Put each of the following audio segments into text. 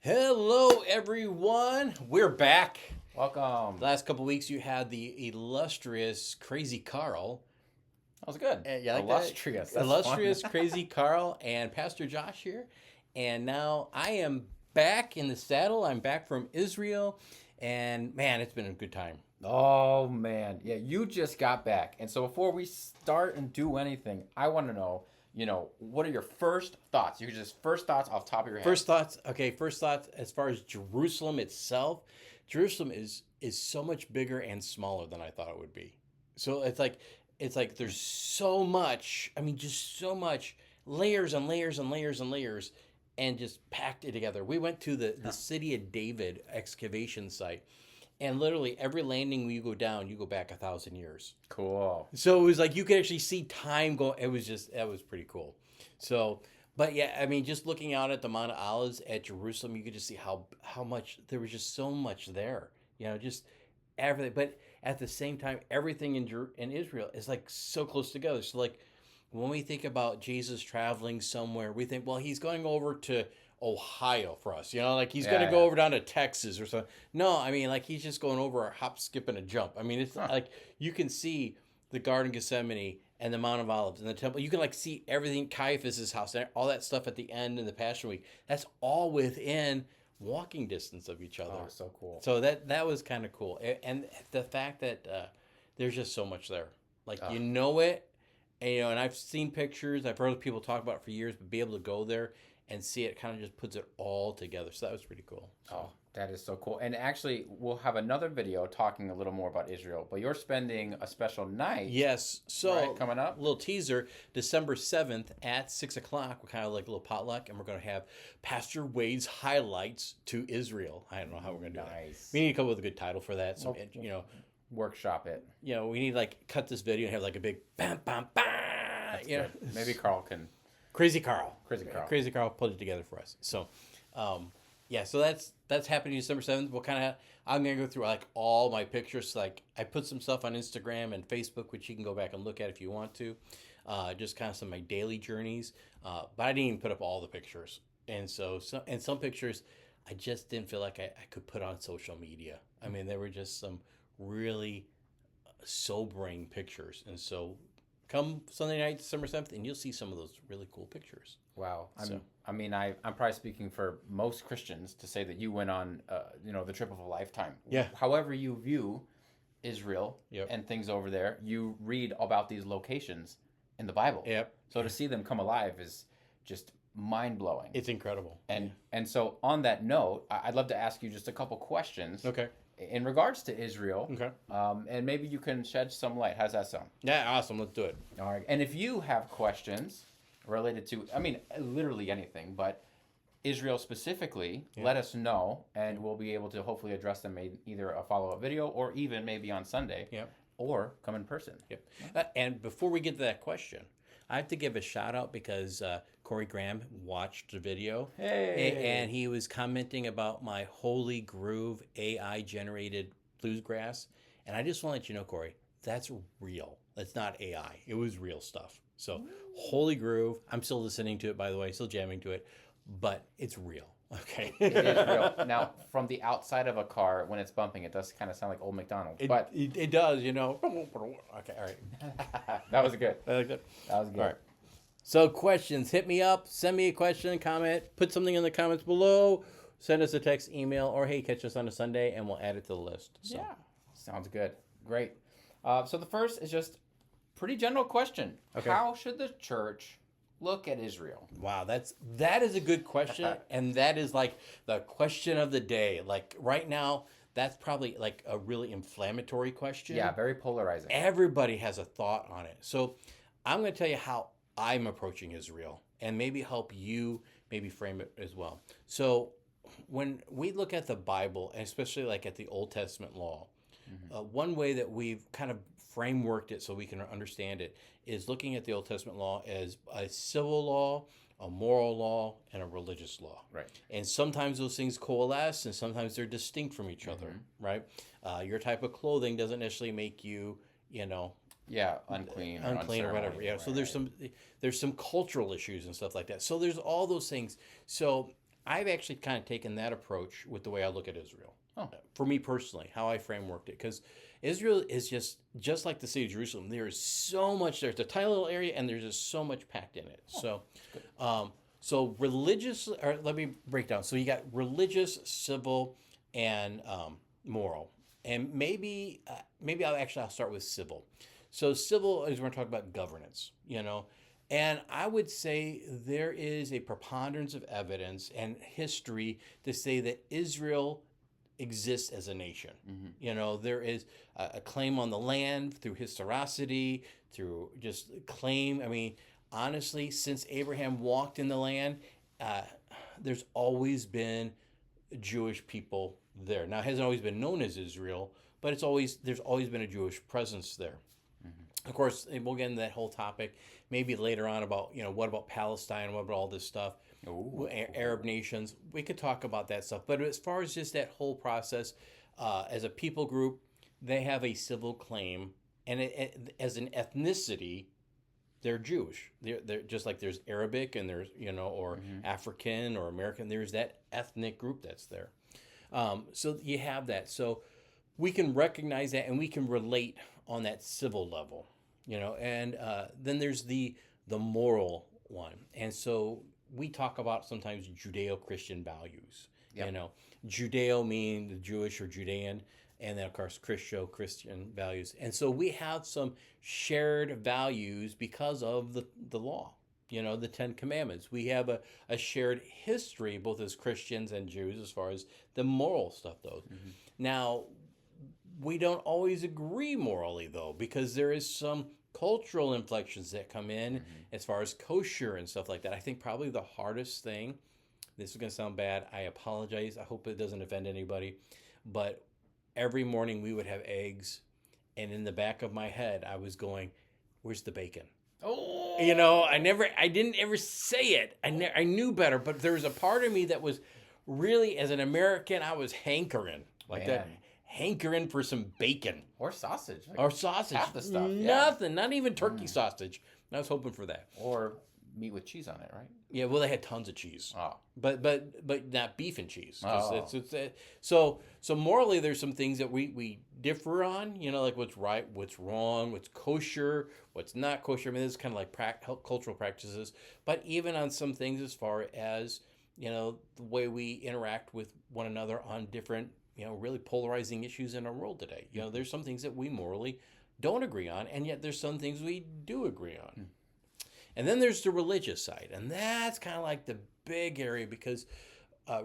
Hello, everyone. We're back. Welcome. The last couple weeks, you had the illustrious Crazy Carl. That was good. You like Illustrious. that? That's Illustrious fun. Crazy Carl and Pastor Josh here. And now I am back in the saddle. I'm back from Israel. And man, it's been a good time. Oh man, yeah, you just got back, and so before we start and do anything, I want to know, what are your first thoughts? You could just first thoughts off the top of your head. First thoughts. Okay, first thoughts as far as Jerusalem itself. Jerusalem is so much bigger and smaller than I thought it would be. So it's like there's so much. I mean, just so much layers and layers and layers and layers, and just packed it together. We went to the city of David excavation site, and literally every landing you go down, you go back 1,000 years. Cool. So it was like you could actually see time go. It was just that was pretty cool. So, but yeah, I mean, just looking out at the Mount of Olives at Jerusalem, you could just see how much there was just so much there. Just everything. But at the same time, everything in Israel is like so close together. So like when we think about Jesus traveling somewhere, we think, well, he's going over to Ohio for us. Like he's going to go Yeah. over down to Texas or something. No, I mean, like he's just going over a hop, skip, and a jump. I mean, it's like you can see the Garden of Gethsemane and the Mount of Olives and the temple. You can like see everything, Caiaphas's house, and all that stuff at the end in the Passion Week. That's all within walking distance of each other. Oh, so cool. So that was kind of cool, and the fact that there's just so much there. Like you know it, and I've seen pictures. I've heard people talk about it for years, but be able to go there and see it kind of just puts it all together. So that was pretty cool. So. Oh, that is so cool. And actually, we'll have another video talking a little more about Israel, but you're spending a special night. Yes. So right, coming up. A little teaser, December 7th at 6 o'clock. We're kind of like a little potluck, and we're going to have Pastor Wade's highlights to Israel. I don't know how we're going to do Nice. that. We need to come up with a good title for that. So, Workshop it. we need to like cut this video and have like a big bam, bam, bam. Good. Maybe Carl can. Crazy Carl. Crazy Carl put it together for us. So, so that's happening December 7th. I'm gonna go through like all my pictures. Like I put some stuff on Instagram and Facebook, which you can go back and look at if you want to. Just kind of some of my daily journeys. But I didn't even put up all the pictures. And some pictures I just didn't feel like I could put on social media. I mean, there were just some really sobering pictures. And so come Sunday night, December 7th, and you'll see some of those really cool pictures. Wow. I'm probably speaking for most Christians to say that you went on, the trip of a lifetime. Yeah. However you view Israel Yep. and things over there, you read about these locations in the Bible. Yep. So to see them come alive is just mind-blowing. It's incredible. And so on that note, I'd love to ask you just a couple questions. Okay. In regards to Israel. Okay. And maybe you can shed some light. How's that sound? Yeah, awesome. Let's do it. All right. And if you have questions related to, literally anything, but Israel specifically, let us know, and we'll be able to hopefully address them in either a follow-up video or even maybe on Sunday. Yep. Or come in person. Yep. And before we get to that question, I have to give a shout out because Corey Graham watched the video. Hey. And he was commenting about my Holy Groove AI generated bluegrass. And I just want to let you know, Corey, that's real. That's not AI. It was real stuff. So Holy Groove, I'm still listening to it, by the way, still jamming to it, but it's real. Okay. It is real. Now, from the outside of a car, when it's bumping, it does kind of sound like Old MacDonald. But it does, Okay, all right. that was good. I like that. That was good. All right. So questions, hit me up, send me a question, comment, put something in the comments below, send us a text, email, or hey, catch us on a Sunday, and we'll add it to the list. So. Yeah. Sounds good. Great. So the first is just pretty general question. Okay. How should the church look at Israel? Wow, that is a good question, and that is like the question of the day. Like right now, that's probably like a really inflammatory question. Yeah, very polarizing. Everybody has a thought on it. So I'm going to tell you how I'm approaching Israel, and maybe help you maybe frame it as well. So when we look at the Bible, and especially like at the Old Testament law, one way that we've kind of frameworked it so we can understand it is looking at the Old Testament law as a civil law, a moral law, and a religious law. Right. And sometimes those things coalesce, and sometimes they're distinct from each other, right? Your type of clothing doesn't necessarily make you, Yeah, unclean or whatever. unceremonious, Yeah. right, So there's some cultural issues and stuff like that. So there's all those things. So I've actually kind of taken that approach with the way I look at Israel. Oh. For me personally, how I frameworked it, because Israel is just like the city of Jerusalem. There is so much there. It's a tiny little area, and there's just so much packed in it. So religious, or let me break down. So you got religious, civil, and moral, and maybe I'll start with civil. So civil is we're talking about governance, and I would say there is a preponderance of evidence and history to say that Israel exists as a nation. There is a claim on the land through historicity, through just claim. I mean, honestly, since Abraham walked in the land, there's always been Jewish people there. Now, it hasn't always been known as Israel, but there's always been a Jewish presence there. Of course, we'll get into that whole topic maybe later on about, what about Palestine? What about all this stuff? Arab nations. We could talk about that stuff. But as far as just that whole process, as a people group, they have a civil claim. And as an ethnicity, they're Jewish. They're just like there's Arabic and there's, or African or American. There's that ethnic group that's there. So you have that. So we can recognize that and we can relate on that civil level, and then there's the moral one. And so we talk about sometimes Judeo-Christian values. Yep. Judeo meaning the Jewish or Judean, and then of course Christian values. And so we have some shared values because of the law, the Ten Commandments. We have a shared history both as Christians and Jews as far as the moral stuff goes. Now, we don't always agree morally, though, because there is some cultural inflections that come in as far as kosher and stuff like that. I think probably the hardest thing, this is going to sound bad, I apologize, I hope it doesn't offend anybody, but every morning we would have eggs, and in the back of my head, I was going, where's the bacon? Oh. I didn't ever say it. I knew better, but there was a part of me that was really, as an American, I was hankering like that. Hankering for some bacon. Or sausage. Or sausage. Half the stuff. Nothing. Not even turkey sausage. I was hoping for that. Or meat with cheese on it, right? Yeah, well, they had tons of cheese. Oh. But not beef and cheese. Oh. So morally, there's some things that we differ on, like what's right, what's wrong, what's kosher, what's not kosher. I mean, this is kind of like cultural practices. But even on some things as far as, the way we interact with one another on different, really polarizing issues in our world today. There's some things that we morally don't agree on, and yet there's some things we do agree on. And then there's the religious side, and that's kind of like the big area because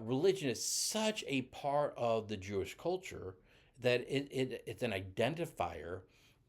religion is such a part of the Jewish culture that it's an identifier.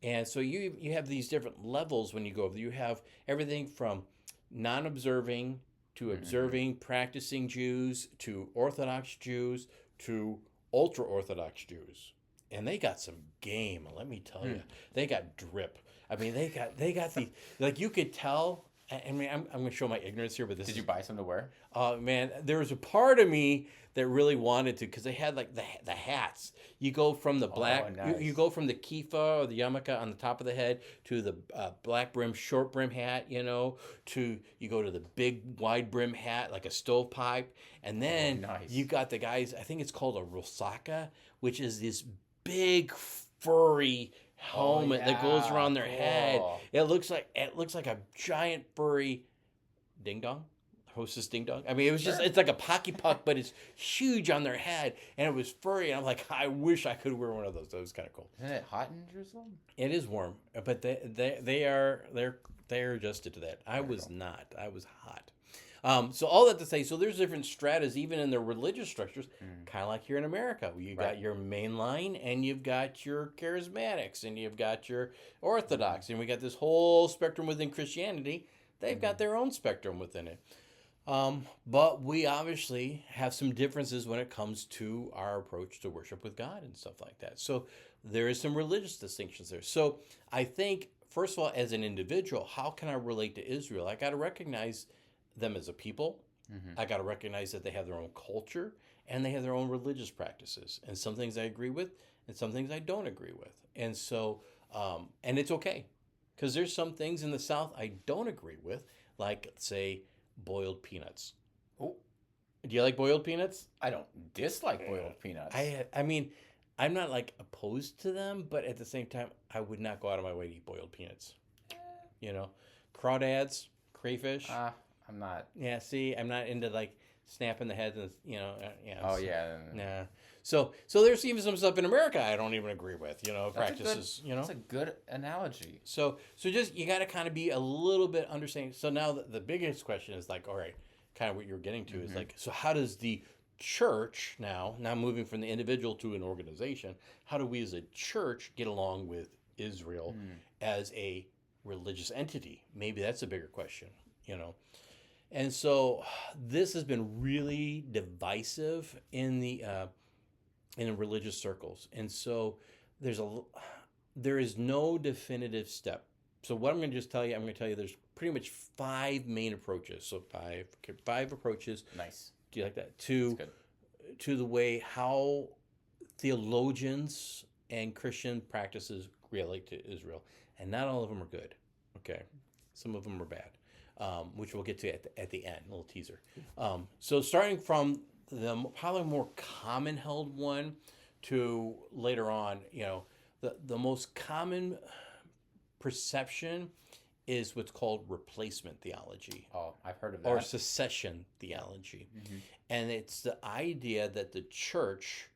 And so you have these different levels when you go over. You have everything from non-observing to observing, practicing Jews, to Orthodox Jews, to ultra-Orthodox Jews. And they got some game, let me tell you. They got drip. I mean, they got the, like, you could tell. I mean, I'm going to show my ignorance here, but this Did you buy some to wear? Man, there was a part of me that really wanted to, because they had like the hats. You go from the black, nice. you go from the kifa or the yarmulke on the top of the head to the black brim, short brim hat, to you go to the big wide brim hat like a stovepipe, and then you got the guys. I think it's called a rosaka, which is this big furry helmet that goes around their head. It looks like a giant furry ding dong. Hostess ding dong. I mean, it was just, it's like a pocky puck, but it's huge on their head, and it was furry, and I'm like, I wish I could wear one of those. That was kind of cool. Isn't it hot in Jerusalem? It is warm, but they're adjusted to that. I was not. I was hot. So all that to say, so there's different stratas even in their religious structures, kind of like here in America. You got your mainline, and you've got your charismatics, and you've got your Orthodox, and we got this whole spectrum within Christianity. They've got their own spectrum within it. But we obviously have some differences when it comes to our approach to worship with God and stuff like that. So there is some religious distinctions there. So I think, first of all, as an individual, how can I relate to Israel? I got to recognize them as a people. I got to recognize that they have their own culture and they have their own religious practices. And some things I agree with and some things I don't agree with. And so, and it's okay. Because there's some things in the South I don't agree with, like, say, boiled peanuts. Do you like boiled peanuts? I don't dislike boiled peanuts. I mean, I'm not like opposed to them, but at the same time, I would not go out of my way to eat boiled peanuts. You know, crawdads, crayfish. I'm not. Yeah, see, I'm not into like snapping the heads and yeah. Oh yeah. Nah. So there's even some stuff in America I don't even agree with. Practices. That's a good analogy. So just you got to kind of be a little bit understanding. So now the biggest question is like, all right, kind of what you're getting to is like, so how does the church now moving from the individual to an organization, how do we as a church get along with Israel as a religious entity? Maybe that's a bigger question, And so this has been really divisive in the in religious circles, and so there is no definitive step. So what I'm going to just tell you, there's pretty much 5 main approaches. So five approaches. Nice. Do you like that? To the way how theologians and Christian practices relate to Israel, and not all of them are good. Okay, some of them are bad. Which we'll get to at the end, a little teaser. So starting from the probably more common held one to later on, the most common perception is what's called replacement theology. Oh, I've heard of that. Or secession theology. And it's the idea that the church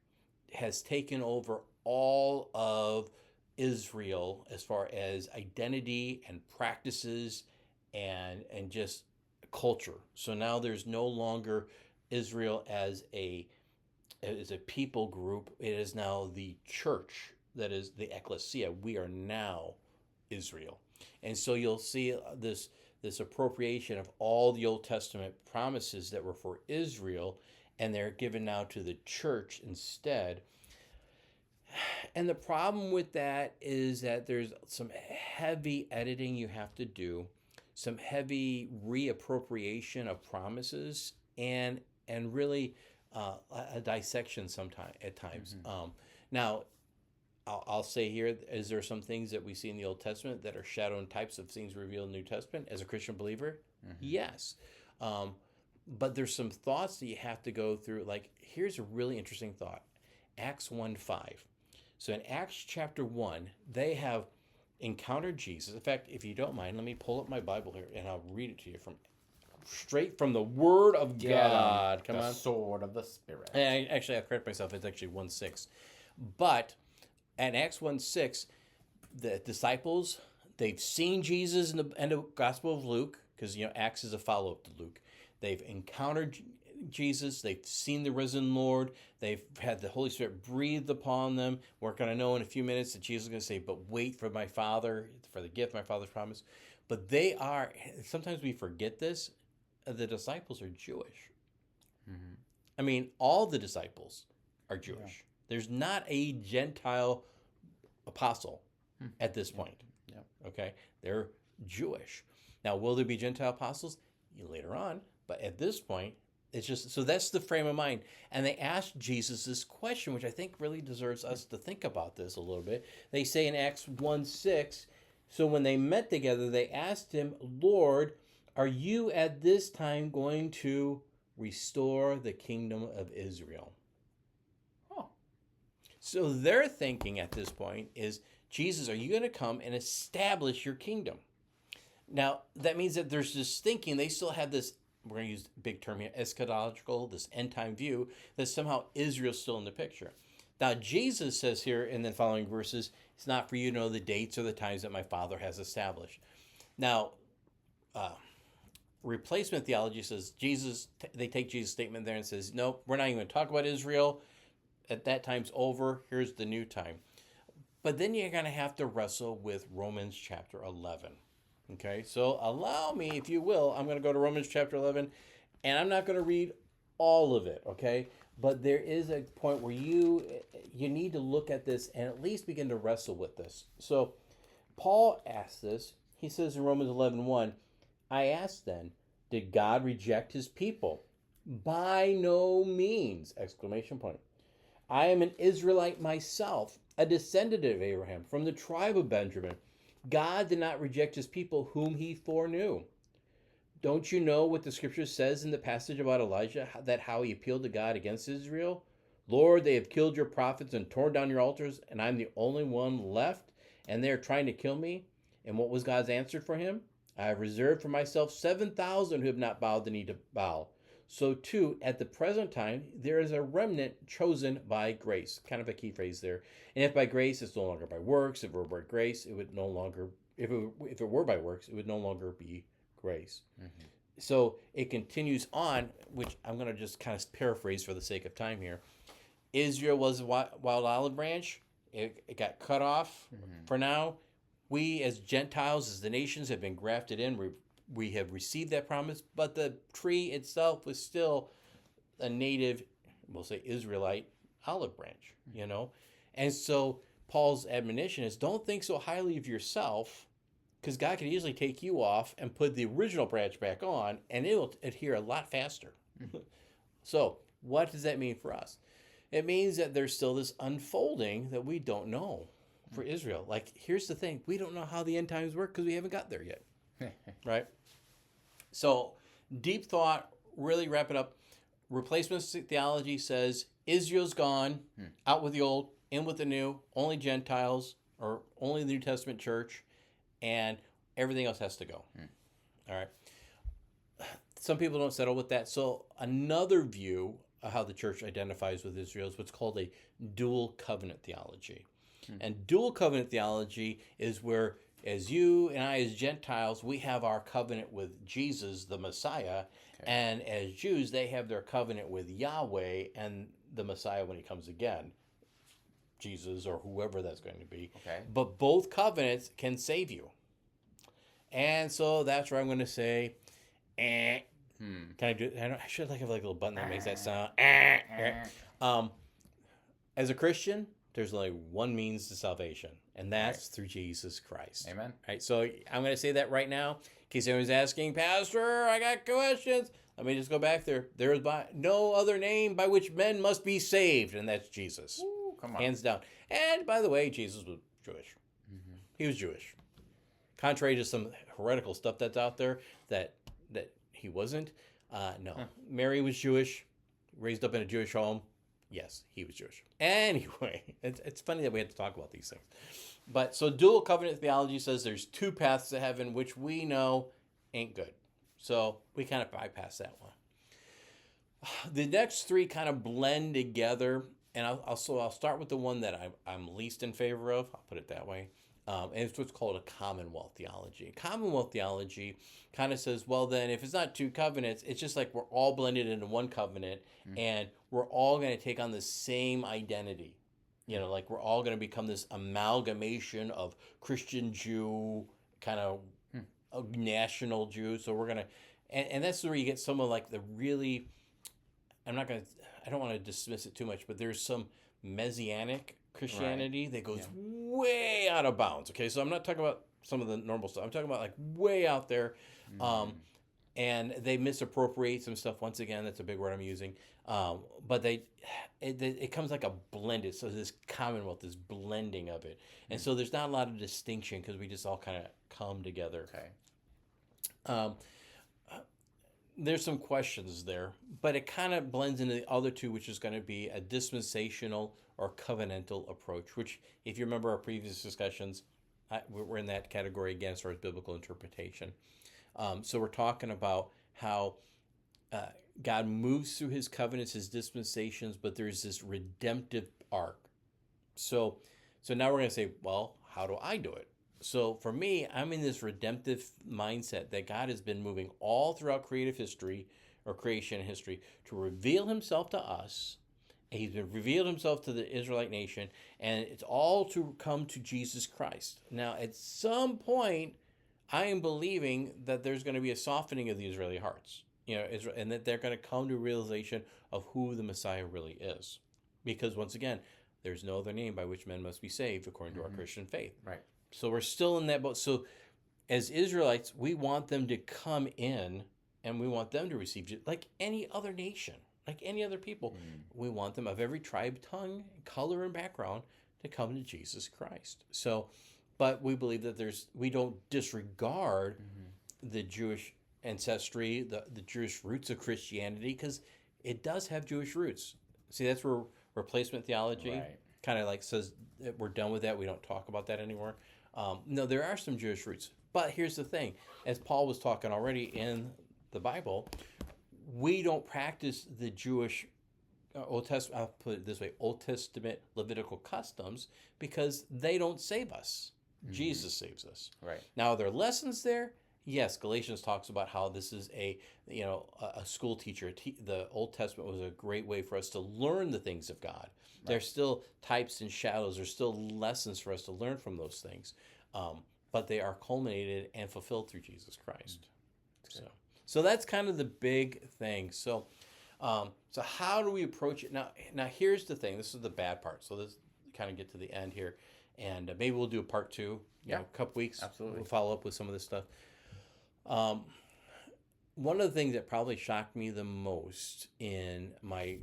has taken over all of Israel as far as identity and practices and just culture. So now there's no longer Israel as a people group. It is now the church that is the ecclesia. We are now Israel. And so you'll see this appropriation of all the Old Testament promises that were for Israel, and they're given now to the church instead. And the problem with that is that there's some heavy editing you have to do, some heavy reappropriation of promises, and really a dissection at times. Now, I'll say here, is there some things that we see in the Old Testament that are shadow and types of things revealed in the New Testament as a Christian believer? Yes. But there's some thoughts that you have to go through. Like, here's a really interesting thought. Acts 1:5. So in Acts chapter 1, they have encountered Jesus. In fact, if you don't mind, let me pull up my Bible here and I'll read it to you straight from the Word of God. Come on. The sword of the Spirit. Actually, I'll correct myself. It's actually 1:6. But in Acts 1:6, the disciples, they've seen Jesus in the Gospel of Luke, because Acts is a follow-up to Luke. They've encountered Jesus. They've seen the risen Lord. They've had the Holy Spirit breathed upon them. We're going to know in a few minutes that Jesus is going to say, but wait for my Father, for the gift my Father's promised. But they are, sometimes we forget this, the disciples are Jewish. I mean, all the disciples are Jewish. Yeah. There's not a Gentile apostle at this point. Okay? They're Jewish. Now, will there be Gentile apostles? Later on. But at this point, it's just, so that's the frame of mind. And they asked Jesus this question, which I think really deserves us to think about this a little bit. They say in Acts 1:6, so when they met together, they asked him, Lord, are you at this time going to restore the kingdom of Israel? So their thinking at this point is, Jesus, are you going to come and establish your kingdom? Now, that means that there's this thinking, they still have this, we're going to use a big term here, eschatological, this end-time view, that somehow Israel's still in the picture. Now, Jesus says here in the following verses, it's not for you to know the dates or the times that my Father has established. Now, replacement theology says they take Jesus' statement there and says, no, we're not even going to talk about Israel. At that time's over. Here's the new time. But then you're going to have to wrestle with Romans chapter 11. Okay, so allow me, if you will, I'm going to go to Romans chapter 11, and I'm not going to read all of it, okay? But there is a point where you need to look at this and at least begin to wrestle with this. So Paul asks this. He says in Romans 11:1, I ask then, did God reject his people? By no means! Exclamation point. I am an Israelite myself, a descendant of Abraham, from the tribe of Benjamin. God did not reject his people whom he foreknew. Don't you know what the scripture says in the passage about Elijah, that how he appealed to God against Israel? Lord, they have killed your prophets and torn down your altars, and I'm the only one left, and they're trying to kill me. And what was God's answer for him? I have reserved for myself 7,000 who have not bowed the knee to Baal. So too, at the present time, there is a remnant chosen by grace. Kind of a key phrase there. And if by grace, it's no longer by works. If it were by grace, it would no longer. If it were by works, it would no longer be grace. Mm-hmm. So it continues on, which I'm going to just kind of paraphrase for the sake of time here. Israel was a wild olive branch. It got cut off for now. We as Gentiles, as the nations, have been grafted in. We have received that promise, but the tree itself was still a native, we'll say Israelite olive branch, you know? And so Paul's admonition is, don't think so highly of yourself, because God can easily take you off and put the original branch back on, and it'll adhere a lot faster. So what does that mean for us? It means that there's still this unfolding that we don't know for Israel. Like, here's the thing. We don't know how the end times work because we haven't got there yet. Right? So, deep thought, really wrap it up. Replacement theology says Israel's gone, out with the old, in with the new, only Gentiles, or only the New Testament church, and everything else has to go. All right? Some people don't settle with that. So, another view of how the church identifies with Israel is what's called a dual covenant theology. And dual covenant theology is where, as you and I as Gentiles, we have our covenant with Jesus, the Messiah, and as Jews, they have their covenant with Yahweh and the Messiah when he comes again, Jesus or whoever that's going to be. But both covenants can save you. And so that's where I'm going to say, Can I do? I should have like a little button that makes that sound. As a Christian, there's only one means to salvation, and that's through Jesus Christ. Amen. Right. So I'm going to say that right now, in case anyone's asking, Pastor, I got questions. Let me just go back there. There is no other name by which men must be saved, and that's Jesus. Ooh, come on. Hands down. And by the way, Jesus was Jewish. He was Jewish. Contrary to some heretical stuff that's out there that he wasn't. No. Mary was Jewish, raised up in a Jewish home. Yes, he was Jewish. Anyway, it's funny that we had to talk about these things. But so dual covenant theology says there's two paths to heaven, which we know ain't good. So we kind of bypass that one. The next three kind of blend together, and I'll start with the one that I'm least in favor of. I'll put it that way. And it's what's called a commonwealth theology. Commonwealth theology kind of says, well, then if it's not two covenants, it's just like we're all blended into one covenant, and we're all going to take on the same identity. You know, like we're all going to become this amalgamation of Christian Jew, kind of a national Jew. So we're going to, and that's where you get some of like the really, I don't want to dismiss it too much, but there's some messianic Christianity that goes way out of bounds. Okay, so I'm not talking about some of the normal stuff. I'm talking about like way out there. And they misappropriate some stuff. Once again, that's a big word I'm using. But it comes like a blended. So this commonwealth, this blending of it. And so there's not a lot of distinction because we just all kind of come together. There's some questions there, but it kind of blends into the other two, which is going to be a dispensational or covenantal approach, which, if you remember our previous discussions, we're in that category again as far as biblical interpretation. So we're talking about how God moves through his covenants, his dispensations, but there's this redemptive arc. So now we're going to say, well, how do I do it? So for me, I'm in this redemptive mindset that God has been moving all throughout creative history or creation history to reveal himself to us. And he's been revealed himself to the Israelite nation, and it's all to come to Jesus Christ. Now, at some point, I am believing that there's going to be a softening of the Israeli hearts, and that they're going to come to a realization of who the Messiah really is. Because once again, there's no other name by which men must be saved according to our Christian faith. Right. So we're still in that boat. So as Israelites, we want them to come in, and we want them to receive Jesus like any other nation, like any other people. We want them of every tribe, tongue, color, and background to come to Jesus Christ. So, but we believe that we don't disregard the Jewish ancestry, the Jewish roots of Christianity, because it does have Jewish roots. See, that's where replacement theology Right. kind of like says that we're done with that. We don't talk about that anymore. No, there are some Jewish roots. But here's the thing. As Paul was talking already in the Bible, we don't practice the Jewish Old Testament, I'll put it this way, Old Testament Levitical customs because they don't save us. Jesus saves us. Right. Now, are there lessons there? Yes, Galatians talks about how this is a school teacher. The Old Testament was a great way for us to learn the things of God. Right. There's still types and shadows. There's still lessons for us to learn from those things, but they are culminated and fulfilled through Jesus Christ. So that's kind of the big thing. So how do we approach it now? Now here's the thing. This is the bad part. So this kind of get to the end here, and maybe we'll do a part 2. You know, a couple weeks. Absolutely. We'll follow up with some of this stuff. One of the things that probably shocked me the most in my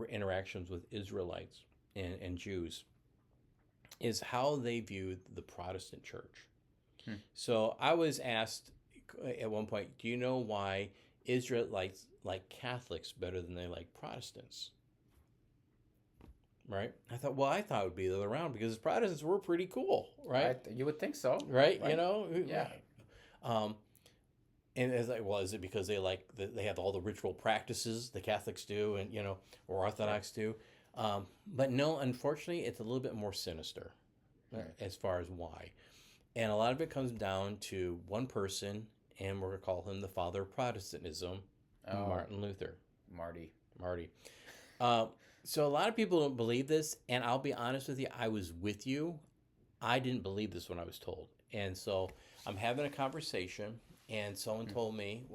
interactions with Israelites and Jews is how they viewed the Protestant church. So I was asked at one point, do you know why Israelites like Catholics better than they like Protestants? Right? I thought it would be the other way around because Protestants were pretty cool, right? You would think so. Right? You know? Yeah. And it's like, well, is it because they have all the ritual practices the Catholics do, and or Orthodox do? But no, unfortunately, it's a little bit more sinister as far as why. And a lot of it comes down to one person, and we're going to call him the father of Protestantism, Martin Luther. Marty. So a lot of people don't believe this, and I'll be honest with you, I was with you. I didn't believe this when I was told. And so I'm having a conversation, and someone told me,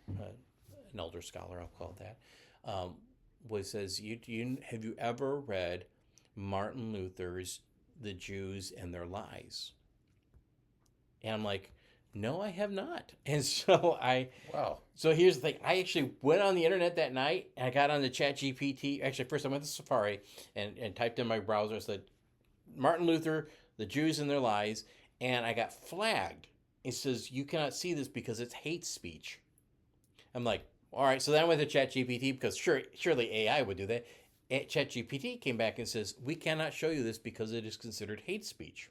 an elder scholar, I'll call it that, says, have you ever read Martin Luther's The Jews and Their Lies? And I'm like, no, I have not. And so So here's the thing. I actually went on the internet that night, and I got on the ChatGPT. Actually, first I went to Safari and typed in my browser and said, Martin Luther, The Jews and Their Lies, and I got flagged. It says, you cannot see this because it's hate speech. I'm like, all right. So then I went to ChatGPT because surely AI would do that. ChatGPT came back and says, we cannot show you this because it is considered hate speech.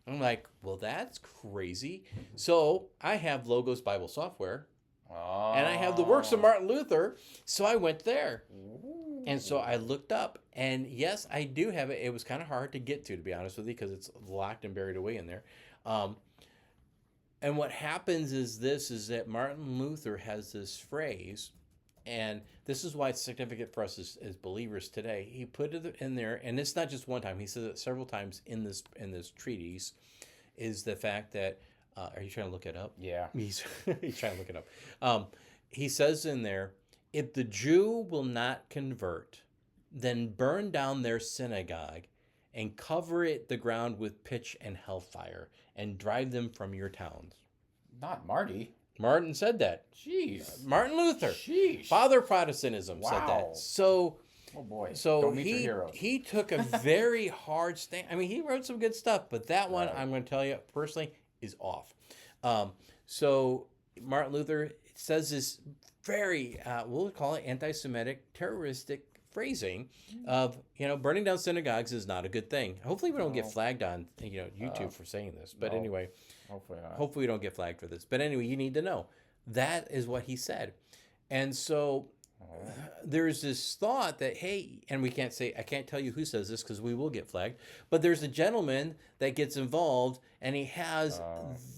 I'm like, well, that's crazy. So I have Logos Bible Software, and I have the works of Martin Luther. So I went there. And so I looked up, and yes, I do have it. It was kind of hard to get to be honest with you, because it's locked and buried away in there. And what happens is that Martin Luther has this phrase, and this is why it's significant for us as believers today. He put it in there, and it's not just one time. He says it several times in this treatise, is the fact that, are you trying to look it up? Yeah. He's trying to look it up. He says in there, if the Jew will not convert, then burn down their synagogue and cover the ground with pitch and hellfire and drive them from your towns. Not Marty. Martin said that. Jeez. Martin Luther. Sheesh. Father of Protestantism said that. So, oh boy. So Don't meet your heroes. he took a very hard stand. I mean, he wrote some good stuff, but that one, I'm going to tell you personally, is off. So Martin Luther says this very, we'll call it anti-Semitic, terroristic phrasing of, burning down synagogues is not a good thing. Hopefully we don't get flagged on, YouTube for saying this. But anyway, hopefully not. Hopefully we don't get flagged for this. But anyway, you need to know. That is what he said. And so there's this thought that, hey, and I can't tell you who says this because we will get flagged, but there's a gentleman that gets involved, and he has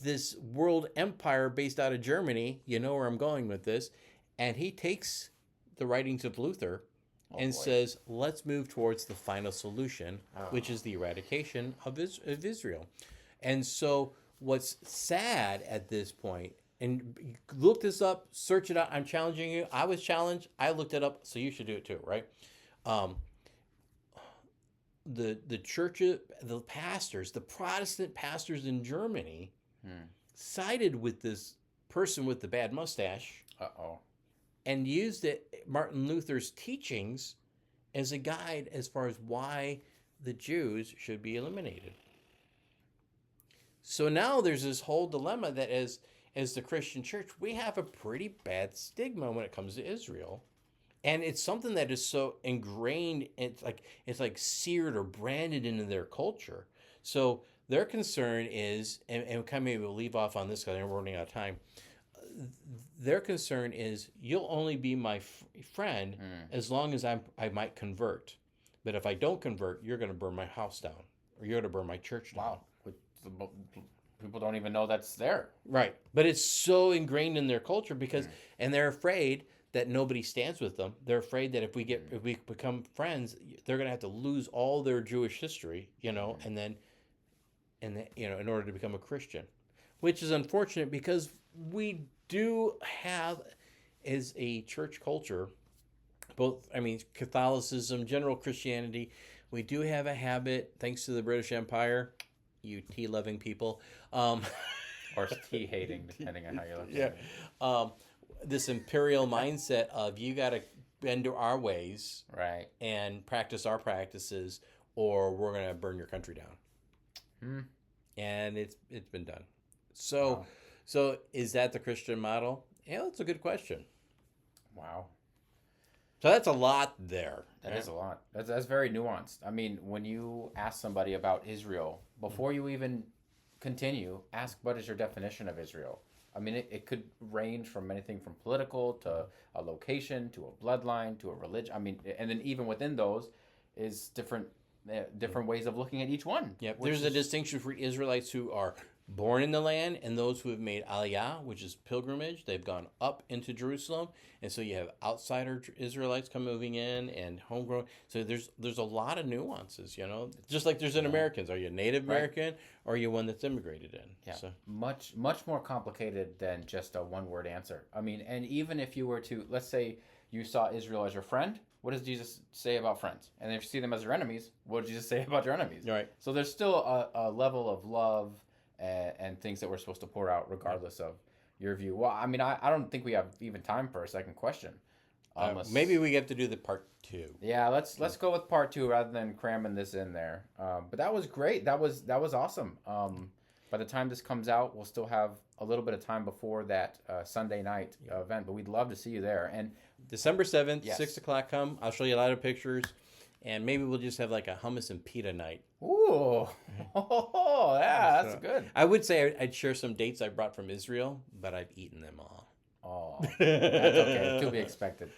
this world empire based out of Germany. You know where I'm going with this. And he takes the writings of Luther and says, let's move towards the final solution, which is the eradication of Israel. And so what's sad at this point, and look this up, search it out. I'm challenging you. I was challenged. I looked it up, so you should do it too, right? The church, the pastors, the Protestant pastors in Germany sided with this person with the bad mustache. And used Martin Luther's teachings as a guide as far as why the Jews should be eliminated. So now there's this whole dilemma that as the Christian church, we have a pretty bad stigma when it comes to Israel. And it's something that is so ingrained, it's like seared or branded into their culture. So their concern is, and kind of maybe we'll leave off on this because we're running out of time. Their concern is you'll only be my friend as long as I might convert. But if I don't convert, you're going to burn my house down, or you're going to burn my church down. Wow. People don't even know that's there. Right. But it's so ingrained in their culture because, and they're afraid that nobody stands with them. They're afraid that if we become friends, they're going to have to lose all their Jewish history, and then, in order to become a Christian, which is unfortunate because we do have, as a church culture, Catholicism, general Christianity, we do have a habit, thanks to the British Empire, you tea-loving people. Or tea-hating, depending on how you look at it. This imperial mindset of you got to bend to our ways, right, and practice our practices, or we're going to burn your country down. And it's been done. So is that the Christian model? Yeah, that's a good question. Wow. So that's a lot there. That is a lot. That's very nuanced. I mean, when you ask somebody about Israel, before you even continue, ask what is your definition of Israel? I mean, it could range from anything from political to a location to a bloodline to a religion. I mean, and then even within those is different ways of looking at each one. Yep. There's a distinction for Israelites who are born in the land and those who have made aliyah, which is pilgrimage. They've gone up into Jerusalem, and so you have outsider Israelites moving in and homegrown. So there's a lot of nuances, just like there's in Americans. Are you a Native American or are you one that's immigrated in? Yeah, so. much more complicated than just a one-word answer. I mean, and even if you were to, let's say you saw Israel as your friend, what does Jesus say about friends? And if you see them as your enemies, what does Jesus say about your enemies? Right. So there's still a level of love and things that we're supposed to pour out regardless of your view. Well, I mean, I don't think we have even time for a second question. Maybe we get to do the part 2. Yeah, let's go with part 2 rather than cramming this in there. But that was great. That was awesome. By the time this comes out, we'll still have a little bit of time before that Sunday night event, but we'd love to see you there. And December 7th, 6 o'clock, come. I'll show you a lot of pictures. And maybe we'll just have like a hummus and pita night. Ooh, yeah, that's good. I would say I'd share some dates I brought from Israel, but I've eaten them all. Oh, that's okay. To be expected.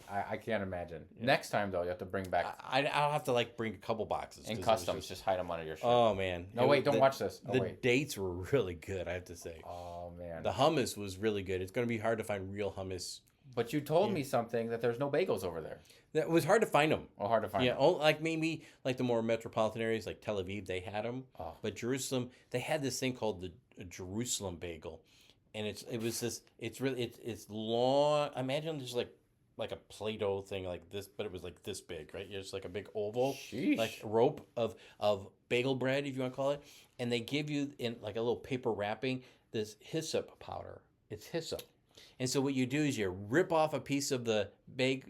I can't imagine. Yeah. Next time though, you have to bring back. I'll have to bring a couple boxes. In customs, just hide them under your shirt. Oh man. No, wait, don't watch this. The dates were really good, I have to say. Oh man. The hummus was really good. It's going to be hard to find real hummus. But you told me something that there's no bagels over there. It was hard to find them. Oh, hard to find them. Yeah, like maybe like the more metropolitan areas like Tel Aviv, they had them. Oh. But Jerusalem, they had this thing called the Jerusalem bagel. And it's long. Imagine just like a Play-Doh thing like this, but it was like this big, right? It's like a big oval, like rope of bagel bread, if you want to call it. And they give you in like a little paper wrapping this hyssop powder. It's hyssop. And so what you do is you rip off a piece of the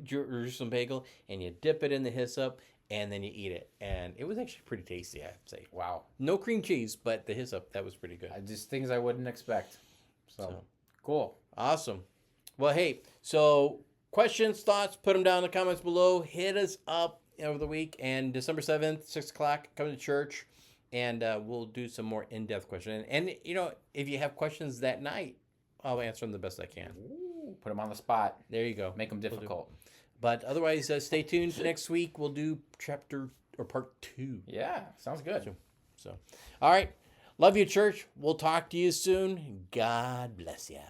Jerusalem bagel and you dip it in the hyssop and then you eat it. And it was actually pretty tasty, I have to say. Wow. No cream cheese, but the hyssop, that was pretty good. Just things I wouldn't expect. So cool. Awesome. Well, hey, so questions, thoughts, put them down in the comments below. Hit us up over the week. And December 7th, 6 o'clock, come to church. And we'll do some more in-depth questions. And, if you have questions that night, I'll answer them the best I can. Ooh, put them on the spot. There you go. Make them difficult. But otherwise, stay tuned. Next week, we'll do part 2. Yeah, sounds good. So, all right. Love you, church. We'll talk to you soon. God bless you.